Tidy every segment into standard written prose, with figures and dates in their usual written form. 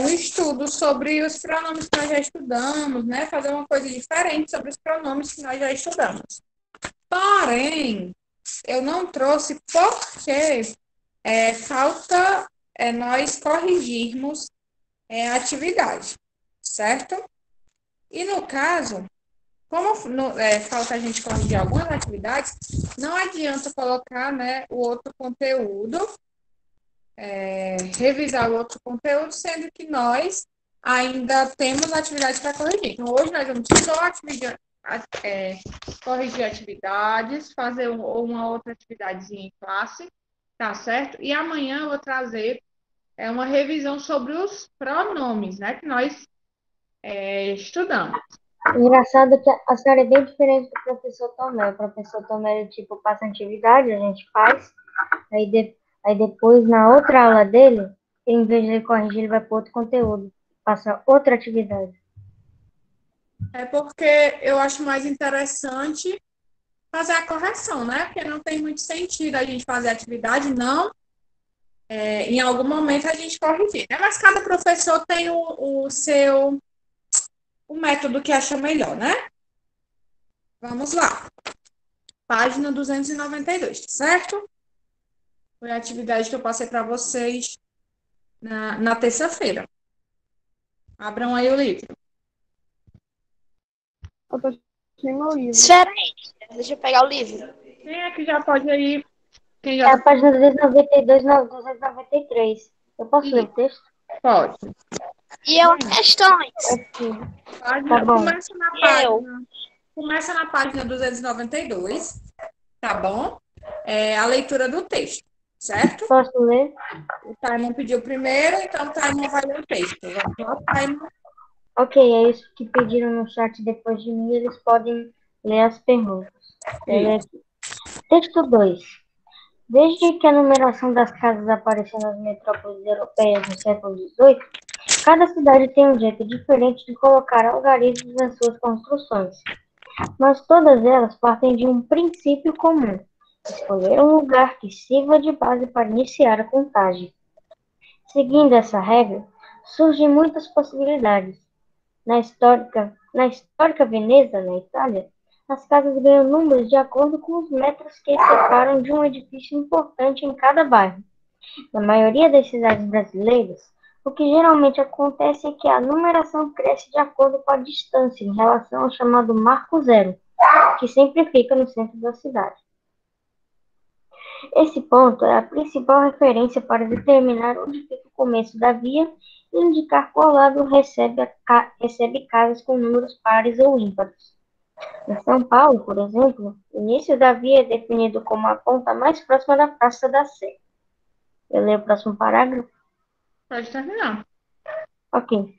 um estudo sobre os pronomes que nós já estudamos, né? Fazer uma coisa diferente sobre os pronomes que nós já estudamos. Porém, eu não trouxe porque falta nós corrigirmos a atividade, certo? E no caso, como falta a gente corrigir algumas atividades, não adianta colocar, né, o outro conteúdo, revisar o outro conteúdo, sendo que nós ainda temos atividades para corrigir. Então, hoje nós vamos só corrigir atividades, fazer uma outra atividadezinha em classe, tá certo? E amanhã eu vou trazer uma revisão sobre os pronomes, né, que nós estudamos. Engraçado que a senhora é bem diferente do professor Tomé. O professor Tomé, ele, tipo, passa atividade, a gente faz, aí depois, na outra aula dele, em vez de ele corrigir, ele vai para outro conteúdo, passa outra atividade. É porque eu acho mais interessante fazer a correção, né? Porque não tem muito sentido a gente fazer a atividade, não. Em algum momento a gente corrigir, né? Mas cada professor tem o método que acha melhor, né? Vamos lá. Página 292, tá certo? Foi a atividade que eu passei para vocês na terça-feira. Abram aí o livro. Eu tô sem meu livro. Espera aí, deixa eu pegar o livro. Quem é que já pode aí? Quem É já a página 292, 293. Eu posso ler o texto? pode? E eu questões. Aqui. Página, Tá bom. E eu. Começa na página 292, tá bom? A leitura do texto, certo? Posso ler? O Taimon pediu primeiro, então o Taimon vai ler o texto. Vamos lá, Taimon. Ok, é isso que pediram no chat depois de mim, eles podem ler as perguntas. Texto 2. Desde que a numeração das casas apareceu nas metrópoles europeias no século XVIII, cada cidade tem um jeito diferente de colocar algarismos nas suas construções. Mas todas elas partem de um princípio comum: escolher um lugar que sirva de base para iniciar a contagem. Seguindo essa regra, surgem muitas possibilidades. Na histórica Veneza, na Itália, as casas ganham números de acordo com os metros que separam de um edifício importante em cada bairro. Na maioria das cidades brasileiras, o que geralmente acontece é que a numeração cresce de acordo com a distância em relação ao chamado Marco Zero, que sempre fica no centro da cidade. Esse ponto é a principal referência para determinar onde fica o começo da via e indicar qual lado recebe casas com números pares ou ímpares. Em São Paulo, por exemplo, o início da via é definido como a ponta mais próxima da Praça da Sé. Eu leio o próximo parágrafo? Pode terminar. Ok.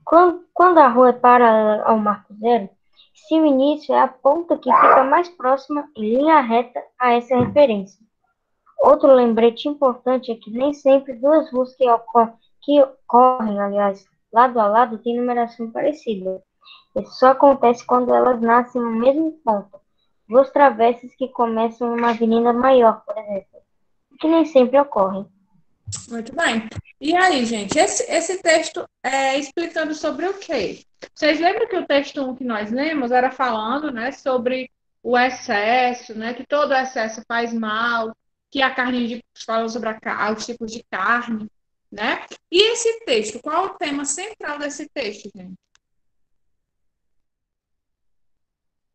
Quando a rua é paralela ao Marco Zero, seu início é a ponta que fica mais próxima em linha reta a essa referência. Outro lembrete importante é que nem sempre duas ruas que correm, aliás, lado a lado, têm numeração parecida. Isso só acontece quando elas nascem no mesmo ponto. Duas travessas que começam em uma avenida maior, por exemplo, que nem sempre ocorrem. Muito bem. E aí, gente, esse texto é explicando sobre o quê? Vocês lembram que o texto 1 que nós lemos era falando, né, sobre o excesso, né, que todo excesso faz mal, que a carne de fala sobre os tipos de carne, né? E esse texto, qual o tema central desse texto, gente?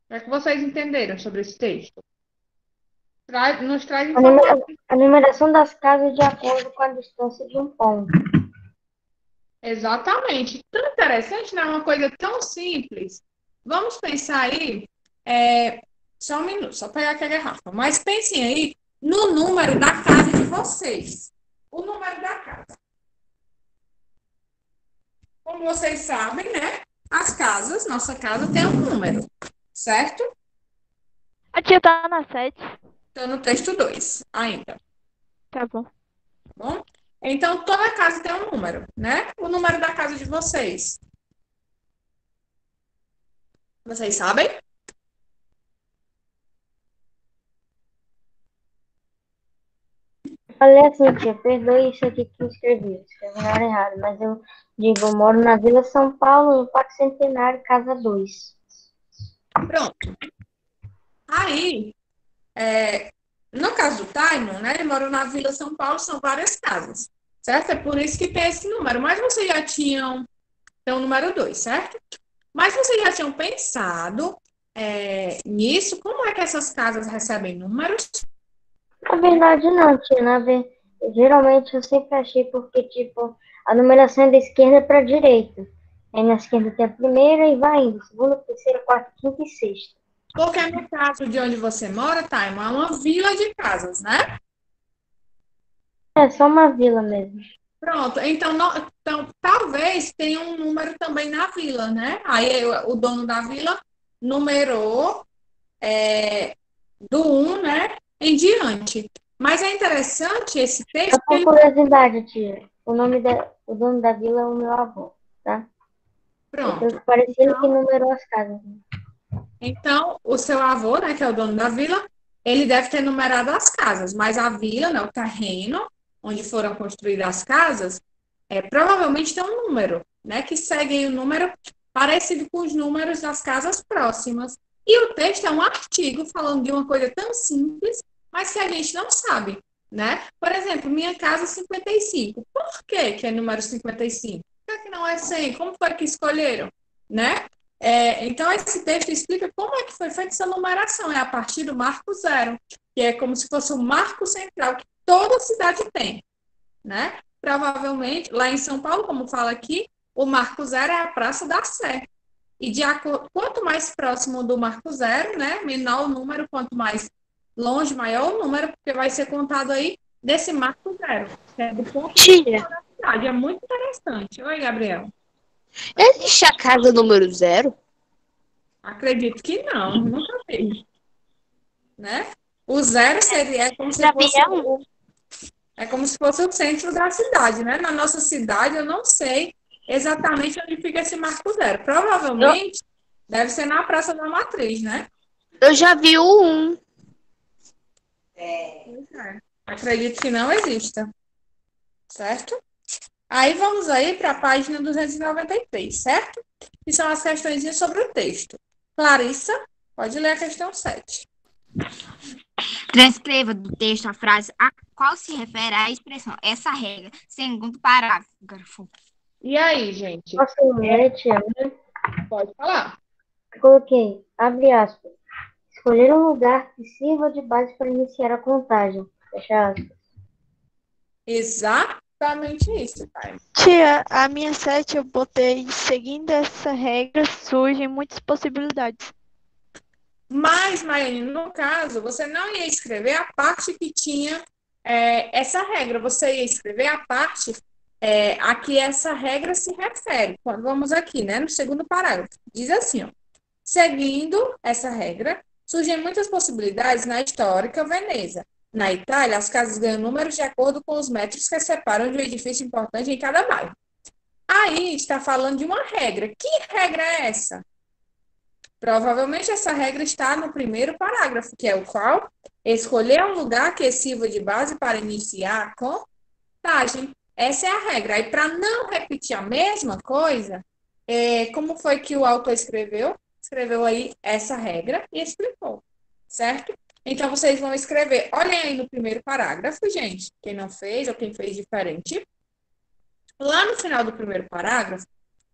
O que é que vocês entenderam sobre esse texto? Nos traz informações. A numeração das casas de acordo com a distância de um ponto. Exatamente. Tão interessante, não é uma coisa tão simples. Vamos pensar aí, só um minuto, só pegar aqui a garrafa. Mas pensem aí no número da casa de vocês. O número da casa. Como vocês sabem, né? As casas, nossa casa tem um número, certo? A tia tá na 7. Estou no texto 2 ainda, Tá bom. tá bom? Então, toda casa tem um número, né? O número da casa de vocês. Vocês sabem? Falei assim, tia, perdoe isso aqui que eu escrevi na hora errada, mas eu digo, eu moro na Vila São Paulo, no Parque Centenário, casa 2. Pronto. Aí, no caso do Taino, né, ele mora na Vila São Paulo, são várias casas, certo? É por isso que tem esse número. Mas vocês já tinham, tem o número 2, certo? Mas vocês já tinham pensado nisso? Como é que essas casas recebem números? Na verdade, não, tia, geralmente eu sempre achei porque, tipo, a numeração é da esquerda para a direita. Aí na esquerda tem a primeira e vai indo, segunda, terceira, quarta, quinta e sexta. Porque no caso de onde você mora, Taimo, é uma vila de casas, né? É só uma vila mesmo. Pronto, então, então talvez tenha um número também na vila, né? Aí o dono da vila numerou do 1, né, em diante. Mas é interessante esse texto. Só por curiosidade, tia, o dono da vila é o meu avô, tá? Pronto. Parecia ele que numerou as casas. Então, o seu avô, né, que é o dono da vila, ele deve ter numerado as casas, mas a vila, né, o terreno onde foram construídas as casas, provavelmente tem um número, né, que segue o número parecido com os números das casas próximas. E o texto é um artigo falando de uma coisa tão simples, mas que a gente não sabe, né? Por exemplo, minha casa 55. Por que que é número 55? Por que não é 100? Como foi que escolheram, né? Então, esse texto explica como é que foi feita essa numeração. É a partir do marco zero, que é como se fosse o marco central que toda cidade tem, né? Provavelmente, lá em São Paulo, como fala aqui, o marco zero é a Praça da Sé. E quanto mais próximo do marco zero, né, menor o número, quanto mais longe, maior o número, porque vai ser contado aí desse marco zero, que é do ponto Tia, da cidade. É muito interessante. Oi, Gabriel. existe a casa número 0? Acredito que não, nunca vi, né? O zero seria como se fosse o centro da cidade, né? Na nossa cidade, eu não sei exatamente onde fica esse marco zero. Provavelmente deve ser na Praça da Matriz, né? Eu já vi o 1. Acredito que não exista, certo? Aí vamos aí para a página 293, certo? Que são as questões sobre o texto. Clarissa, pode ler a questão 7. Transcreva do texto a frase a qual se refere à expressão essa regra, segundo parágrafo. E aí, gente? Posso ler, tia? Pode falar. Coloquei, abre aspas, escolher um lugar que sirva de base para iniciar a contagem. Fecha aspas. Exatamente isso, tá? Tia, a minha 7 eu botei, seguindo essa regra, surgem muitas possibilidades. Mas, Maiane, no caso, você não ia escrever a parte que tinha essa regra. Você ia escrever a parte a que essa regra se refere. Vamos aqui, né, no segundo parágrafo. Diz assim, ó, seguindo essa regra, surgem muitas possibilidades na histórica Veneza. Na Itália, as casas ganham números de acordo com os metros que separam de um edifício importante em cada bairro. Aí está falando de uma regra. Que regra é essa? Provavelmente essa regra está no primeiro parágrafo, que é o qual? Escolher um lugar que sirva de base para iniciar a contagem. Essa é a regra. Aí, para não repetir a mesma coisa, como foi que o autor escreveu? Escreveu aí essa regra e explicou, certo? Então, vocês vão escrever, olhem aí no primeiro parágrafo, gente, quem não fez ou quem fez diferente. Lá no final do primeiro parágrafo,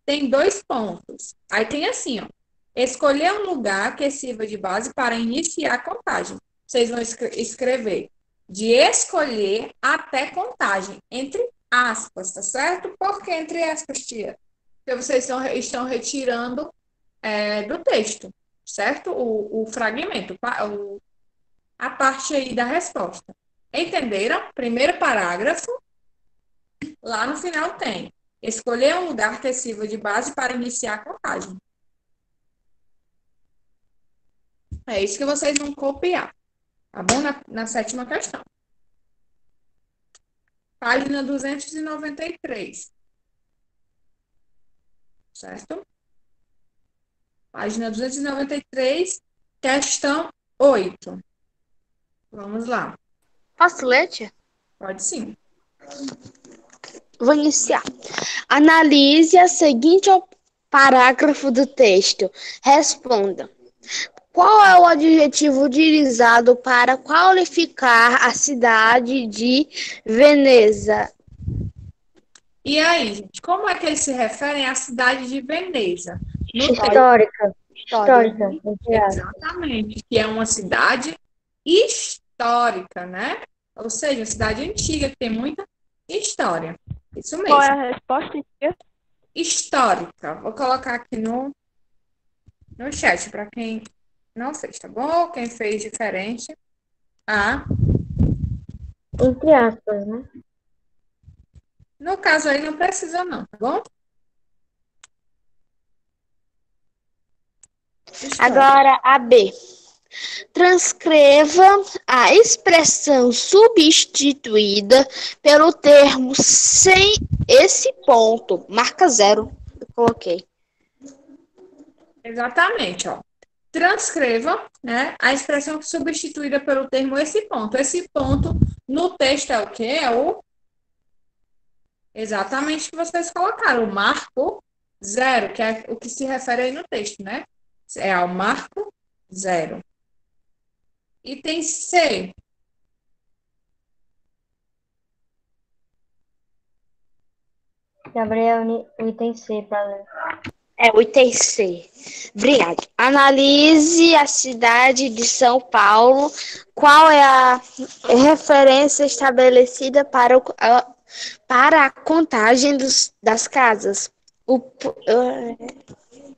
tem 2 pontos. Aí tem assim, ó, escolher um lugar que sirva de base para iniciar a contagem. Vocês vão escrever de escolher até contagem, entre aspas, tá certo? Por que entre aspas, tia? Porque vocês estão retirando do texto, certo? O fragmento, a parte aí da resposta. Entenderam? Primeiro parágrafo, lá no final tem. Escolher um lugar que sirva de base para iniciar a contagem. É isso que vocês vão copiar, tá bom? Na sétima questão. Página 293. Certo? Página 293, questão 8. Vamos lá. Posso ler, tia? Pode sim. Vou iniciar. Analise a seguinte parágrafo do texto. Responda. Qual é o adjetivo utilizado para qualificar a cidade de Veneza? E aí, gente, como é que eles se referem à cidade de Veneza? No texto, Histórica. Histórica. Entre aspas. exatamente, que é uma cidade histórica, né? Ou seja, cidade antiga, que tem muita história. Isso Qual é mesmo, a resposta, tia? histórica. Vou colocar aqui no chat para quem não fez, tá bom? Quem fez diferente. Ah, Entre aspas, né? no caso aí não precisa não, tá bom? Histórica. Agora a B. Transcreva a expressão substituída pelo termo sem esse ponto. Marca 0. Eu coloquei. Exatamente, ó. Transcreva, né, a expressão substituída pelo termo esse ponto. Esse ponto no texto é o quê? É o exatamente o que vocês colocaram, o marco zero, que é o que se refere aí no texto, né? É ao marco zero. Item C. Gabriel, o item C para ler. É o item C. Obrigado. Analise a cidade de São Paulo. Qual é a referência estabelecida para a contagem das casas?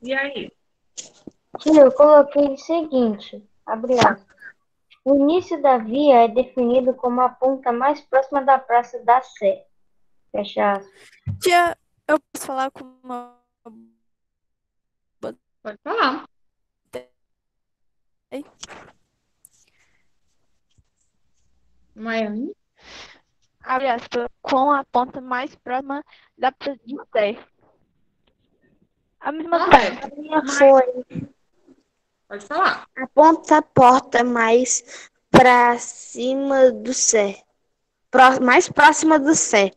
E aí? Tia, eu coloquei o seguinte, abre aspas. O início da via é definido como a ponta mais próxima da Praça da Sé. Fecha aspas. Tia, eu posso falar com uma. Pode falar. Miami? Abre aspas, com a ponta mais próxima da Praça de Sé. A mesma coisa. Correto. A minha foi Pode falar. a ponta porta mais para cima do Sé. Mais próxima do Sé.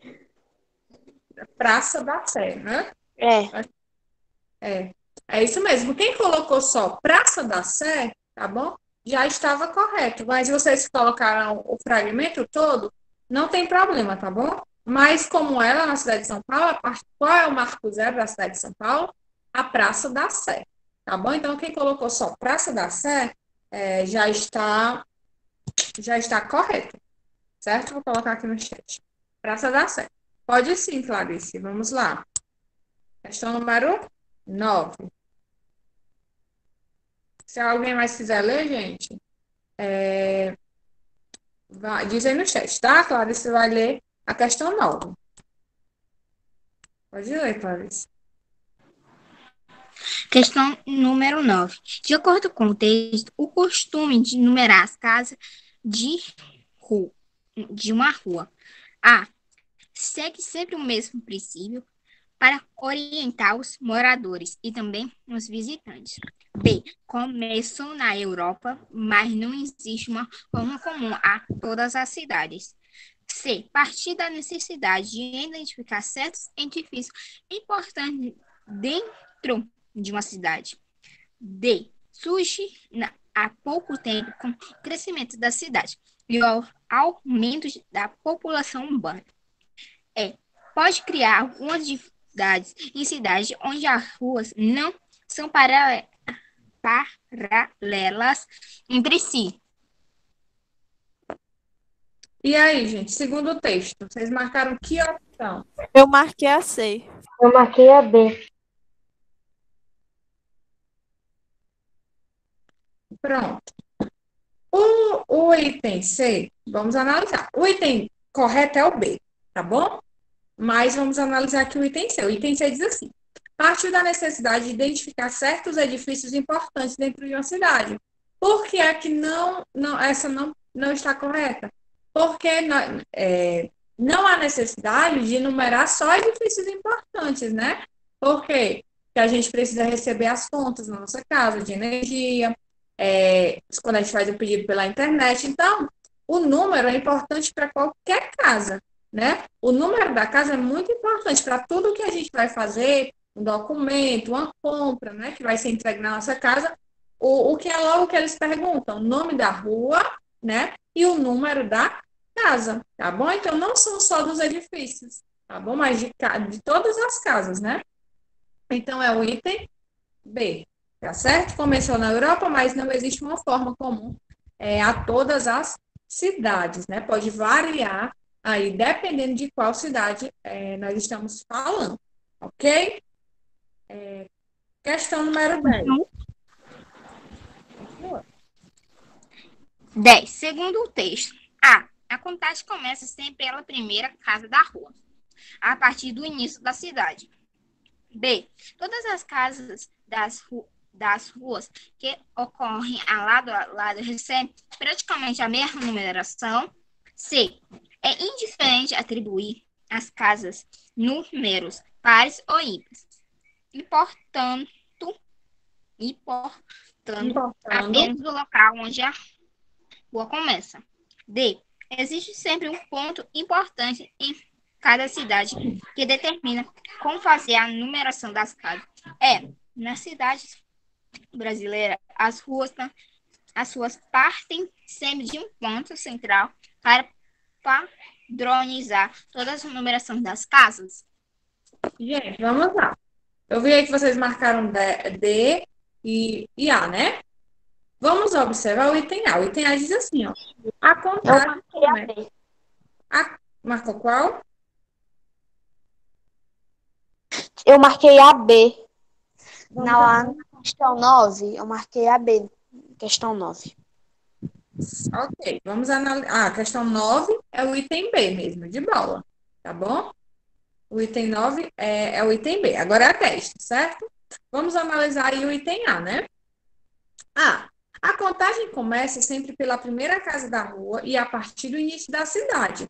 Praça da Sé, né? É. É isso mesmo. Quem colocou só Praça da Sé, tá bom? Já estava correto. Mas vocês colocaram o fragmento todo, não tem problema, tá bom? Mas como ela na cidade de São Paulo, qual é o marco zero da cidade de São Paulo? A Praça da Sé, tá bom? Então, quem colocou só Praça da Sé, já está correto, certo? Vou colocar aqui no chat. Praça da Sé. Pode sim, Clarice. Vamos lá. Questão número 9. Se alguém mais quiser ler, gente, diz aí no chat, tá? Clarice vai ler a questão 9. Pode ler, Clarice. Questão número 9. De acordo com o texto, o costume de numerar as casas de, de uma rua A segue sempre o mesmo princípio para orientar os moradores e também os visitantes. B. Começou na Europa, mas não existe uma forma comum a todas as cidades. C. Partir da necessidade de identificar certos edifícios importantes dentro de uma cidade. D. Surge há pouco tempo com o crescimento da cidade e o aumento da população urbana. Pode criar algumas dificuldades em cidades onde as ruas não são paralelas entre si. E aí, gente, segundo o texto, vocês marcaram que opção? Eu marquei a C. Eu marquei a B. Pronto. O item C, vamos analisar. O item correto é o B, tá bom? Mas vamos analisar aqui o item C. O item C diz assim: partiu da necessidade de identificar certos edifícios importantes dentro de uma cidade. Por que é que essa não está correta? Porque não há necessidade de enumerar só edifícios importantes, né? Por quê? Porque a gente precisa receber as contas na nossa casa de energia, quando a gente faz o pedido pela internet. Então, o número é importante para qualquer casa, né? O número da casa é muito importante para tudo que a gente vai fazer, um documento, uma compra, né? Que vai ser entregue na nossa casa. O que é logo que eles perguntam? O nome da rua, né? E o número da casa, tá bom? Então, não são só dos edifícios, tá bom? Mas de todas as casas, né? Então, é o item B, tá certo? Começou na Europa, mas não existe uma forma comum a todas as cidades, né? Pode variar aí, dependendo de qual cidade nós estamos falando, ok? Questão número 10. 10. Segundo o texto, a contagem começa sempre pela primeira casa da rua, a partir do início da cidade. B. Todas as casas das ruas que ocorrem a lado recebem praticamente a mesma numeração. C. É indiferente atribuir às casas números pares ou ímpares, importando apenas o local onde a rua começa. D. Existe sempre um ponto importante em cada cidade que determina como fazer a numeração das casas. Nas cidades brasileiras, as ruas partem sempre de um ponto central para padronizar toda a numeração das casas. Gente, vamos lá. Eu vi aí que vocês marcaram D e A, né? Vamos observar o item A. O item A diz assim, ó. A contagem começa. Marcou qual? Eu marquei a B. Na questão 9, eu marquei a B. Questão 9. Ok, vamos analisar. A questão 9 é o item B mesmo, de bola. Tá bom? O item 9 é o item B. Agora é a 10, certo? Vamos analisar aí o item A, né? A contagem começa sempre pela primeira casa da rua e a partir do início da cidade.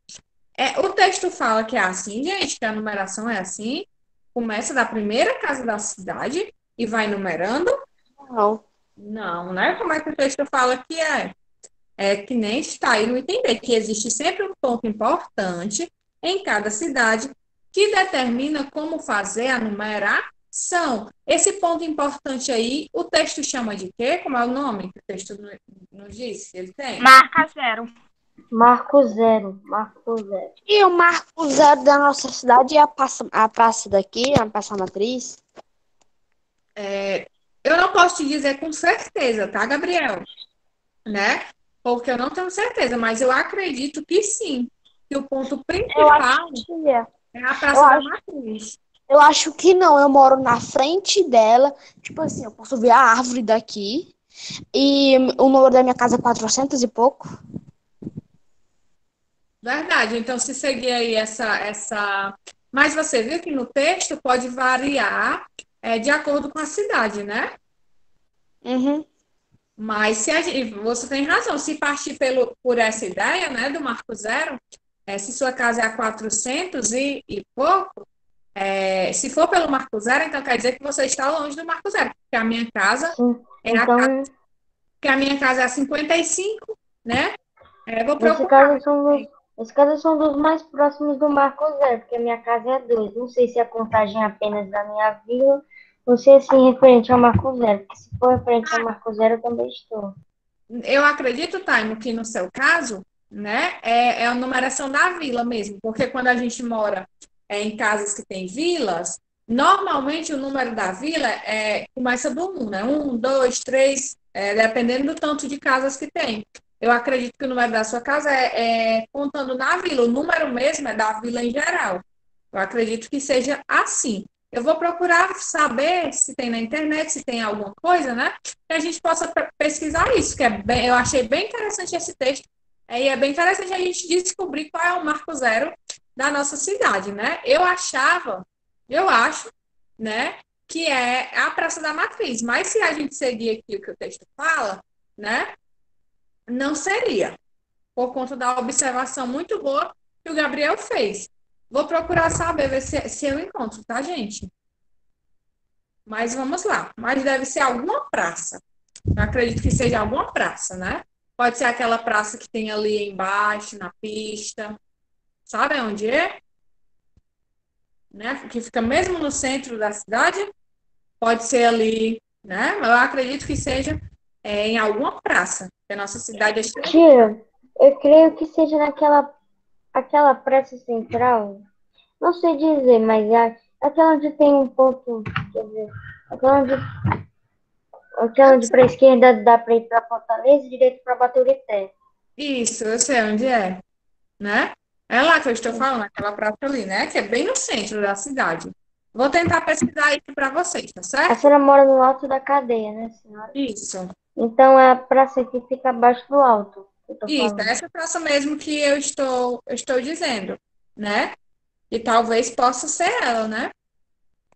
O texto fala que é assim, gente, que a numeração é assim. Começa da primeira casa da cidade e vai numerando? Não. Não, né? Como é que o texto fala que é? É que nem está aí no item B, que existe sempre um ponto importante em cada cidade que determina como fazer a numeração. Esse ponto importante aí, o texto chama de quê? Como é o nome que o texto nos disse? Ele tem? Marca 0. Marco zero. Marco zero. E o marco 0 da nossa cidade é a praça daqui, a Praça Matriz. Eu não posso te dizer com certeza, tá, Gabriel? Né? Porque eu não tenho certeza, mas eu acredito que sim. Que o ponto Eu principal acho que é. é a Praça da Matriz. Eu acho que não, eu moro na frente dela. Tipo assim, eu posso ver a árvore daqui. E o número da minha casa é 400 e pouco. Verdade. Então, se seguir aí essa... Mas você viu que no texto pode variar de acordo com a cidade, né? Uhum. Mas você tem razão, se partir por essa ideia, né, do Marco Zero, se sua casa é a 400 e pouco, se for pelo Marco Zero, então quer dizer que você está longe do Marco Zero, porque a minha casa Então, é a 55, né? Vou esse procurar. caso são dos mais próximos do Marco Zero, porque a minha casa é 2. Não sei se a contagem é apenas da minha vila, ou se é assim referente ao Marco Zero, porque se for referente ao Marco Zero, eu também estou. Eu acredito, Taimo, que no seu caso, né, é a numeração da vila mesmo, porque quando a gente mora em casas que tem vilas, normalmente o número da vila começa do 1, né? 1, 2, 3, dependendo do tanto de casas que tem. Eu acredito que o número da sua casa é contando na vila, o número mesmo é da vila em geral. Eu acredito que seja assim. Eu vou procurar saber se tem na internet, se tem alguma coisa, né? Que a gente possa pesquisar isso, que eu achei bem interessante esse texto. E é bem interessante a gente descobrir qual é o marco zero da nossa cidade, né? Eu acho, né, que é a Praça da Matriz. Mas se a gente seguir aqui o que o texto fala, né, não seria, por conta da observação muito boa que o Gabriel fez. Vou procurar saber, ver se eu encontro, tá, gente? Mas vamos lá. Mas deve ser alguma praça. Eu acredito que seja alguma praça, né? Pode ser aquela praça que tem ali embaixo, na pista. Sabe onde é? Né? Que fica mesmo no centro da cidade. Pode ser ali, né? Eu acredito que seja em alguma praça. Porque a nossa cidade é cheia de... Tia, eu creio que seja aquela praça central. Não sei dizer, mas é aquela onde tem um ponto. Quer dizer, aquela onde para a esquerda dá para ir para Fortaleza e direito para Baturité. Isso, eu sei onde é, né? É lá que eu estou falando, aquela praça ali, né? Que é bem no centro da cidade. Vou tentar pesquisar isso para vocês, tá A certo? senhora mora no alto da cadeia, né, senhora? Isso. Então é a praça que fica abaixo do alto que eu tô Isso, falando. é essa praça mesmo que eu estou dizendo, né? E talvez possa ser ela, né?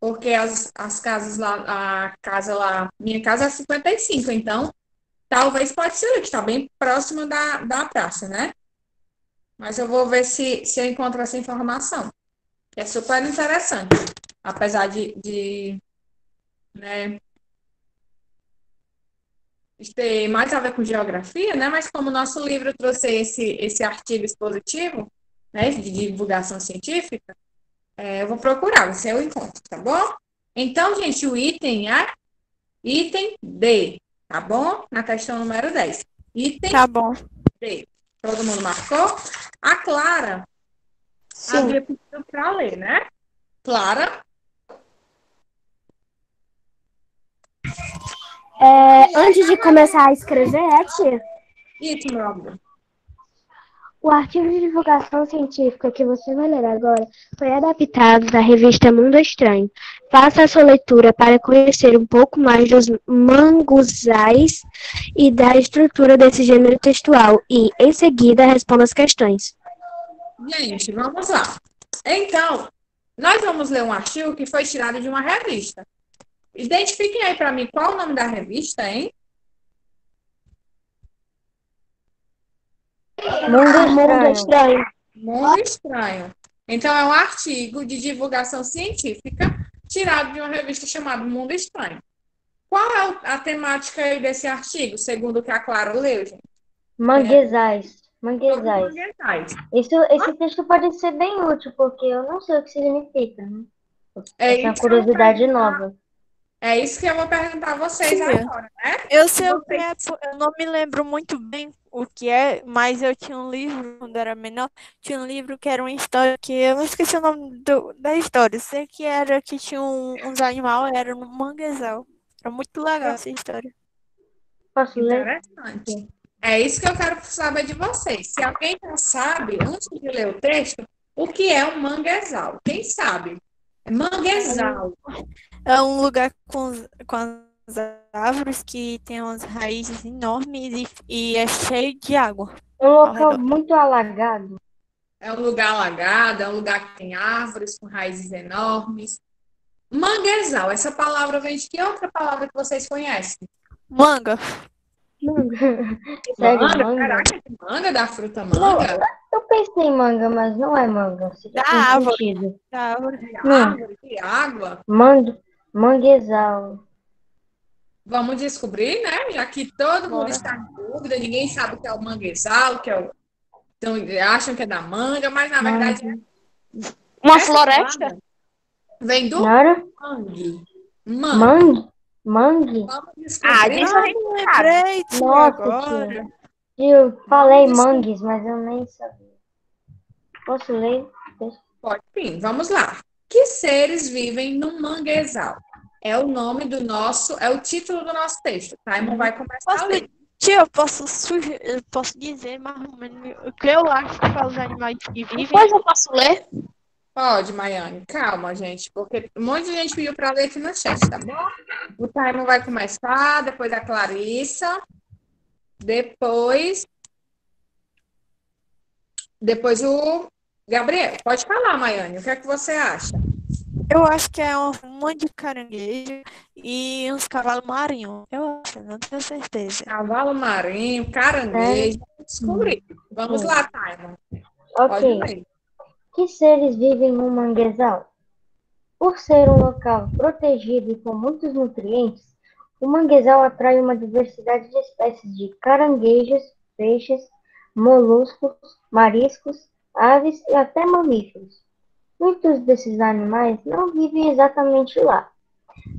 Porque as casas lá, a casa lá, minha casa é 55, então talvez pode ser ali, que está bem próxima da praça, né? Mas eu vou ver se eu encontro essa informação, que é super interessante, apesar né, de ter mais a ver com geografia, né? Mas como o nosso livro trouxe esse artigo expositivo, né, de divulgação científica, eu vou procurar, se eu encontro, tá bom? Então, gente, o item é item D, tá bom? Na questão número 10. Item Tá bom. D. Todo mundo marcou? A Clara Sim. havia pedido para ler, né? Clara, Antes de começar a escrever, tia? isso, meu amor. O artigo de divulgação científica que você vai ler agora foi adaptado da revista Mundo Estranho. Faça a sua leitura para conhecer um pouco mais dos manguzais e da estrutura desse gênero textual e, em seguida, responda as questões. Gente, vamos lá. Então, nós vamos ler um artigo que foi tirado de uma revista. Identifiquem aí para mim qual o nome da revista, hein? Mundo Estranho. Mundo Estranho. Então, é um artigo de divulgação científica tirado de uma revista chamada Mundo Estranho. Qual é a temática aí desse artigo, segundo o que a Clara leu, gente? Manguezais. Sobre manguezais. Esse texto pode ser bem útil, porque eu não sei o que significa, né? É Essa é uma isso que eu vou curiosidade perguntar. nova. É isso que eu vou perguntar a vocês Tia, agora, né? eu sei o que é, eu não me lembro muito bem o que é, mas eu tinha um livro quando era menor, tinha um livro que era uma história que eu esqueci o nome da história, sei que era que tinha uns animais, era no manguezal. Era muito legal essa história. Posso ler? Interessante. É isso que eu quero saber de vocês. Se alguém já sabe, antes de ler o texto, o que é um manguezal? Quem sabe? Manguezal. É um lugar com as árvores que tem umas raízes enormes e é cheio de água. Um ao local redor. muito alagado. É um lugar alagado, é um lugar que tem árvores com raízes enormes. Manguezal, essa palavra vem de que outra palavra que vocês conhecem? Manga. Sério, Manga? manga? Será que é de manga, da fruta Não, manga? eu pensei em manga, mas não é manga. Da Tem árvore. sentido. Da árvore. De Não. árvore, de água? Manguezal. Vamos descobrir, né? Já que todo mundo Bora. está em dúvida, ninguém sabe o que é o manguezal, então acham que é da manga, mas na verdade Uma essa floresta? palavra vem do Nora? mangue. Mangue? Vamos descobrir. disso a gente sabe. Lembrei, tia, Nossa, agora. Eu falei Vamos mangues, mas eu nem sabia. Posso ler? Pode sim, vamos lá. Que seres vivem no manguezal? É o nome do nosso, é o título do nosso texto. Simon vai começar a ler. Tia, eu posso dizer mais ou menos o que eu acho que fala os animais que vivem. Depois eu posso ler? Pode, Maiane, calma, gente, porque um monte de gente pediu para ler aqui no chat, tá bom? O Simon vai começar, depois a Clarissa, depois o Gabriel. Pode falar, Maiane, o que é que você acha? Eu acho que é um monte de caranguejo e uns cavalos marinhos. Eu acho, não tenho certeza. Cavalo marinho, caranguejo, descobri. Vamos lá, Simon. Pode Ok. ler. Que seres vivem no manguezal? Por ser um local protegido e com muitos nutrientes, o manguezal atrai uma diversidade de espécies de caranguejos peixes, moluscos, mariscos, aves e até mamíferos. Muitos desses animais não vivem exatamente lá.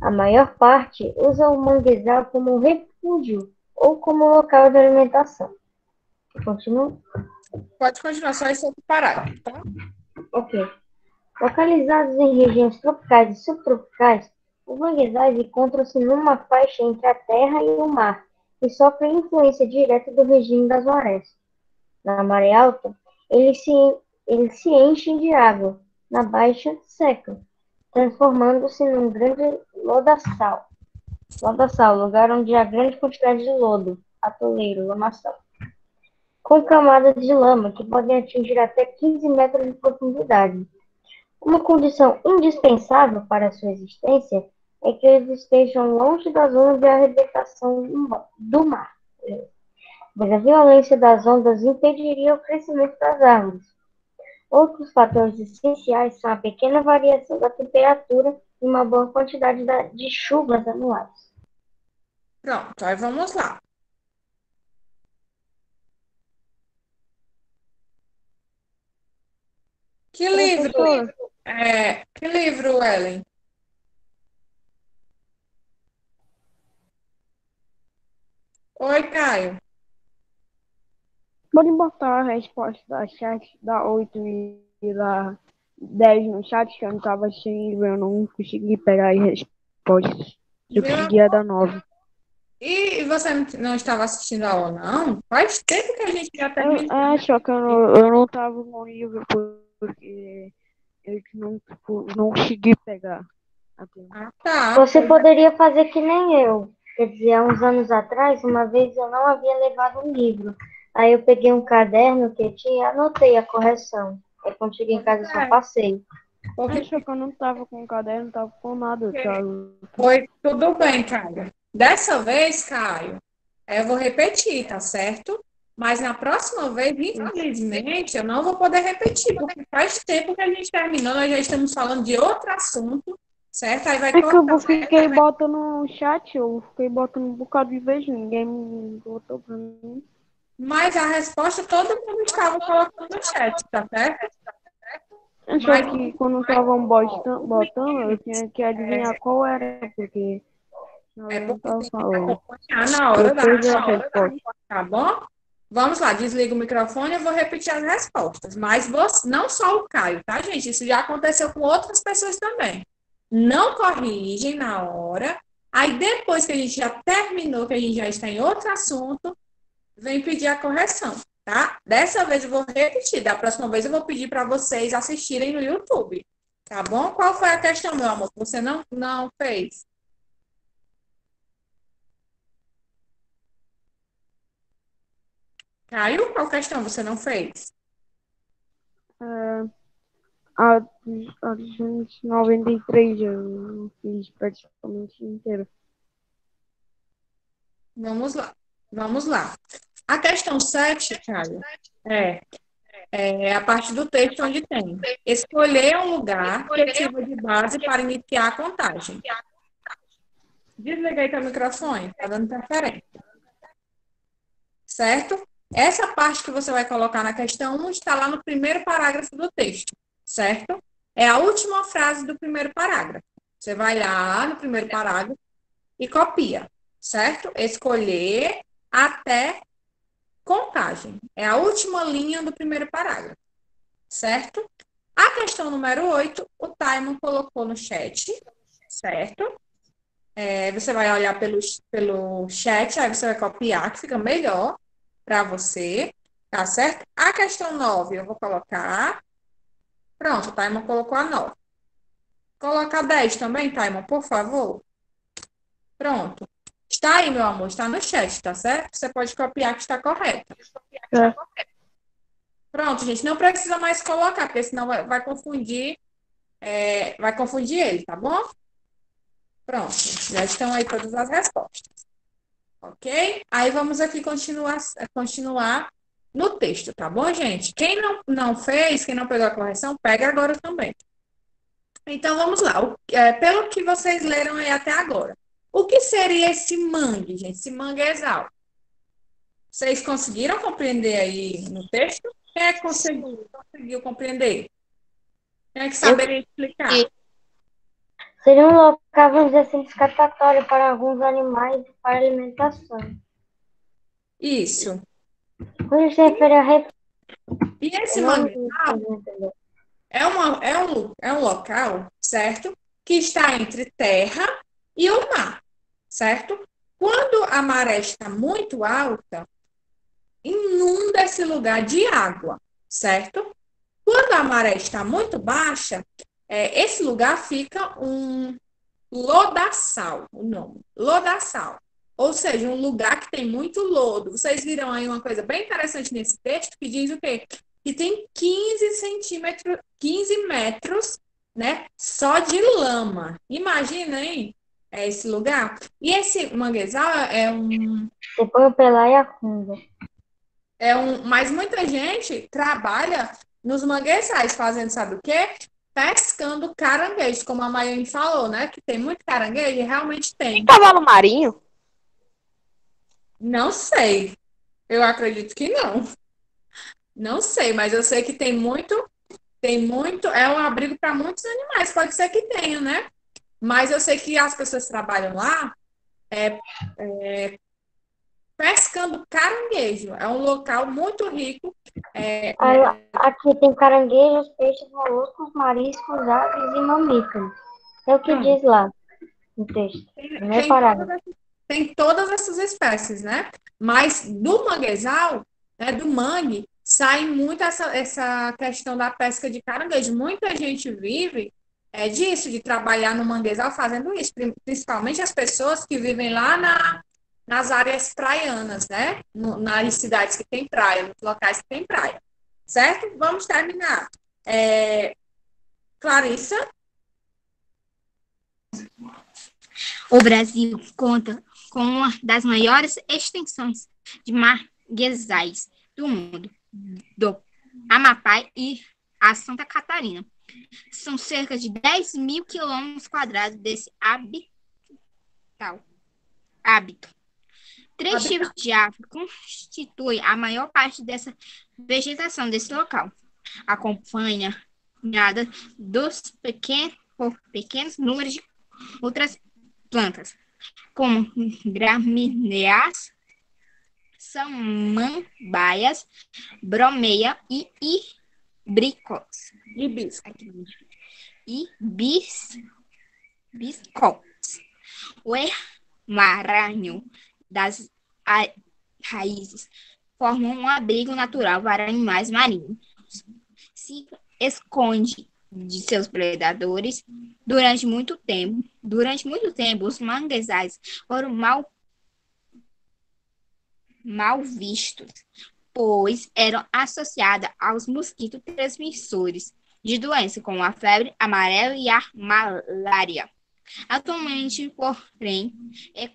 A maior parte usa o manguezal como refúgio ou como local de alimentação. Continua? Pode continuar só esse outro parágrafo, tá? Ok. Localizados em regiões tropicais e subtropicais, os manguezais encontram-se numa faixa entre a terra e o mar e sofrem influência direta do regime das marés. Na maré alta, eles se enchem de água, na baixa, secam, transformando-se num grande lodaçal. Lodaçal, lugar onde há grande quantidade de lodo, atoleiro, lamaçal, com camadas de lama que podem atingir até 15 metros de profundidade. Uma condição indispensável para sua existência é que eles estejam longe da zona de arrebentação do mar, pois a violência das ondas impediria o crescimento das árvores. Outros fatores essenciais são a pequena variação da temperatura e uma boa quantidade de chuvas anuais. Pronto, aí vamos lá. Que livro? Professora, Que livro, Ellen? Oi, Caio. Pode botar a resposta da chat da 8 e da 10 no chat, que eu não estava assistindo, eu não consegui pegar as respostas. Eu Meu consegui a da 9. E você não estava assistindo a aula, não? Faz tempo que a gente já terminou. Só que eu não estava no livro porque eu não consegui pegar a tempo. Ah, tá. Você poderia fazer que nem eu. Quer dizer, há uns anos atrás, uma vez eu não havia levado um livro. Aí eu peguei um caderno que tinha e anotei a correção. Aí quando cheguei em casa eu só passei. Porque Só que eu não estava com o caderno, não estava com nada. Eu tava... foi tudo bem, Caio. Dessa vez, Caio, eu vou repetir, tá certo? Mas na próxima vez, infelizmente, eu não vou poder repetir, porque faz tempo que a gente terminou, nós já estamos falando de outro assunto, certo? Aí vai É que eu cortar. fiquei botando no chat, eu fiquei botando um bocado de vez, ninguém me botou pra mim. Mas a resposta todo mundo estava colocando no chat, tá certo? Só que quando estavam botando, eu tinha que adivinhar qual era, porque É eu não porque tava tem que falando. acompanhar na hora Eu perdi a resposta. tá bom? Vamos lá, desliga o microfone, eu vou repetir as respostas. Mas você, não só o Caio, tá, gente? Isso já aconteceu com outras pessoas também. Não corrigem na hora. Aí depois que a gente já terminou, que a gente já está em outro assunto, vem pedir a correção, tá? Dessa vez eu vou repetir. Da próxima vez eu vou pedir para vocês assistirem no YouTube. Tá bom? Qual foi a questão, meu amor, que você não fez? Caiu? Qual questão você não fez? A 293 eu fiz praticamente inteira. Vamos lá. Vamos lá. A questão 7, Caio, é a parte do texto onde tem escolher um lugar que sirva de base para iniciar a contagem. Desliga aí teu microfone, tá dando interferência. Certo? Essa parte que você vai colocar na questão 1 está lá no primeiro parágrafo do texto, certo? É a última frase do primeiro parágrafo. Você vai lá no primeiro parágrafo e copia, certo? Escolher até contagem. É a última linha do primeiro parágrafo, certo? A questão número 8, o Taimon colocou no chat, certo? Você vai olhar pelo chat, aí você vai copiar, que fica melhor para você, tá certo? A questão 9, eu vou colocar. Pronto, o Taimon colocou a 9. Coloca a 10 também, Taimon, por favor. Pronto. Está aí, meu amor, está no chat, tá certo? Você pode copiar que está correto. Pronto, gente, não precisa mais colocar, porque senão vai confundir, vai confundir ele, tá bom? Pronto, já estão aí todas as respostas. Ok? Aí vamos aqui continuar no texto, tá bom, gente? Quem não fez, quem não pegou a correção, pega agora também. Então, vamos lá. Pelo que vocês leram aí até agora. O que seria esse mangue, gente? Esse manguezal. Vocês conseguiram compreender aí no texto? Quem é que conseguiu compreender? Quem é que saberia explicar? Seria um local, vamos dizer assim, escapatório para alguns animais e para alimentação. Isso. Quando se refere a E esse eu não manguezal entendo. é um local, certo? Que está entre terra e o mar, certo? Quando a maré está muito alta, inunda esse lugar de água, certo? Quando a maré está muito baixa, esse lugar fica um lodaçal, o nome, lodaçal. Ou seja, um lugar que tem muito lodo. Vocês viram aí uma coisa bem interessante nesse texto que diz o quê? Que tem 15 centímetros, 15 metros, né? Só de lama. Imagina, hein? Esse lugar. E esse manguezal Você põe o pé lá e afunda. mas muita gente trabalha nos manguezais, fazendo, sabe o quê? Pescando caranguejo, como a Maiane falou, né? Que tem muito caranguejo, e realmente tem. Cavalo marinho? Não sei. Eu acredito que não. Não sei, mas eu sei que tem muito, é um abrigo para muitos animais. Pode ser que tenha, né? Mas eu sei que as pessoas trabalham lá pescando caranguejo. É um local muito rico. Aqui tem caranguejos, peixes, moluscos, mariscos, aves e mamíferos. É o que diz lá no texto. Não é parágrafo. Tem todas essas espécies, né? Mas do manguezal, né, do mangue, sai muito essa questão da pesca de caranguejo. Muita gente vive disso, de trabalhar no manguezal fazendo isso, principalmente as pessoas que vivem lá nas áreas praianas, né? Nas cidades que tem praia, nos locais que tem praia. Certo? Vamos terminar. Clarissa? O Brasil conta com uma das maiores extensões de manguezais do mundo, do Amapá e a Santa Catarina. São cerca de 10 mil quilômetros quadrados desse hábito. Três tipos de árvore constituem a maior parte dessa vegetação desse local. Acompanhada por pequenos números de outras plantas, como gramíneas, samambaias, bromeia e hibiscos. O emaranho das raízes forma um abrigo natural para animais marinhos. Se esconde de seus predadores durante muito tempo. Os manguezais foram mal vistos, pois eram associados aos mosquitos transmissores de doenças como a febre amarela e a malária. Atualmente, porém, é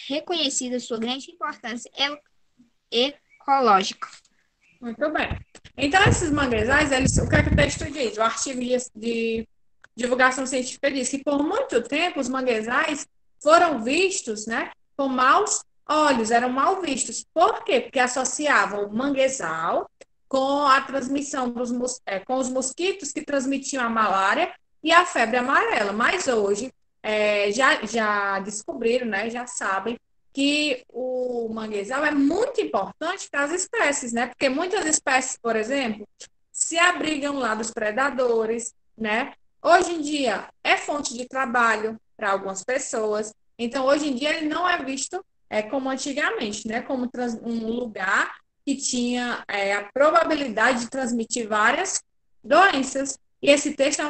reconhecida sua grande importância ecológica. Muito bem. Então, esses manguezais, o que é que o texto diz? O artigo de divulgação científica diz que, por muito tempo, os manguezais foram vistos, né, com maus olhos, eram mal vistos. Por quê? Porque associavam o manguezal com a transmissão com os mosquitos que transmitiam a malária e a febre amarela. Mas hoje, já descobriram, né, já sabem que o manguezal é muito importante para as espécies, né? Porque muitas espécies, por exemplo, se abrigam lá dos predadores, né? Hoje em dia é fonte de trabalho para algumas pessoas. Então, hoje em dia ele não é visto como antigamente, né? Como um lugar que tinha a probabilidade de transmitir várias doenças. E esse texto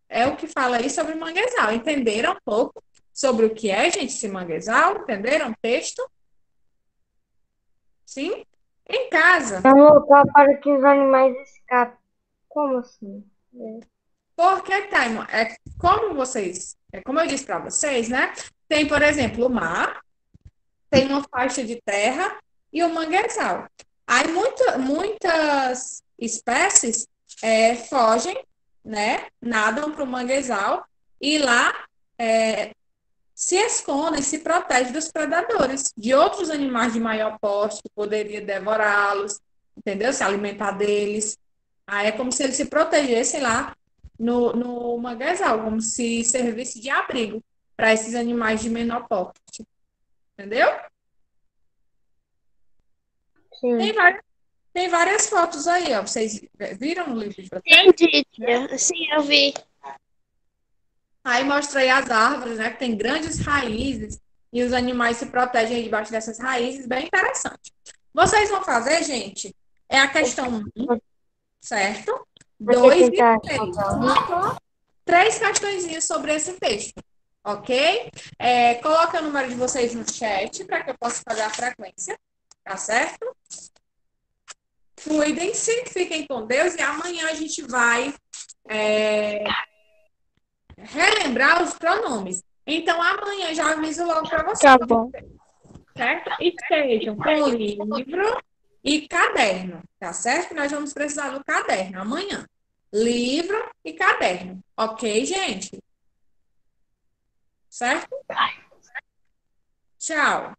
é o que fala aí sobre o manguezal. Entenderam um pouco sobre o que é, gente, esse manguezal? Entenderam o texto? Sim? Em casa. É um local para que os animais escapem. Como assim? Porque, Taimo, como eu disse para vocês, né? Tem, por exemplo, o mar, tem uma faixa de terra e o manguezal. Aí muitas espécies fogem, né? Nadam para o manguezal e lá se escondem, se protegem dos predadores, de outros animais de maior porte que poderia devorá-los, entendeu? Se alimentar deles. Aí é como se eles se protegessem lá no manguezal, como se servisse de abrigo para esses animais de menor porte, entendeu? Tem Sim. várias, tem várias fotos aí, ó. Vocês viram no livro de vocês? Entendi, tia. Sim, eu vi. Aí mostra aí as árvores, né? Que tem grandes raízes e os animais se protegem aí debaixo dessas raízes, bem interessante. Vocês vão fazer, gente, é a questão 1, certo? Você 2 e tentar 3. encontrar. 3 questõezinhas sobre esse texto, ok? Coloca o número de vocês no chat para que eu possa fazer a frequência, tá certo? Cuidem-se, fiquem com Deus e amanhã a gente vai relembrar os pronomes. Então, amanhã já aviso logo para vocês, Tá bom. certo? Estejam com livro e caderno, tá certo? Nós vamos precisar do caderno amanhã. Livro e caderno, ok, gente? Certo? Tchau.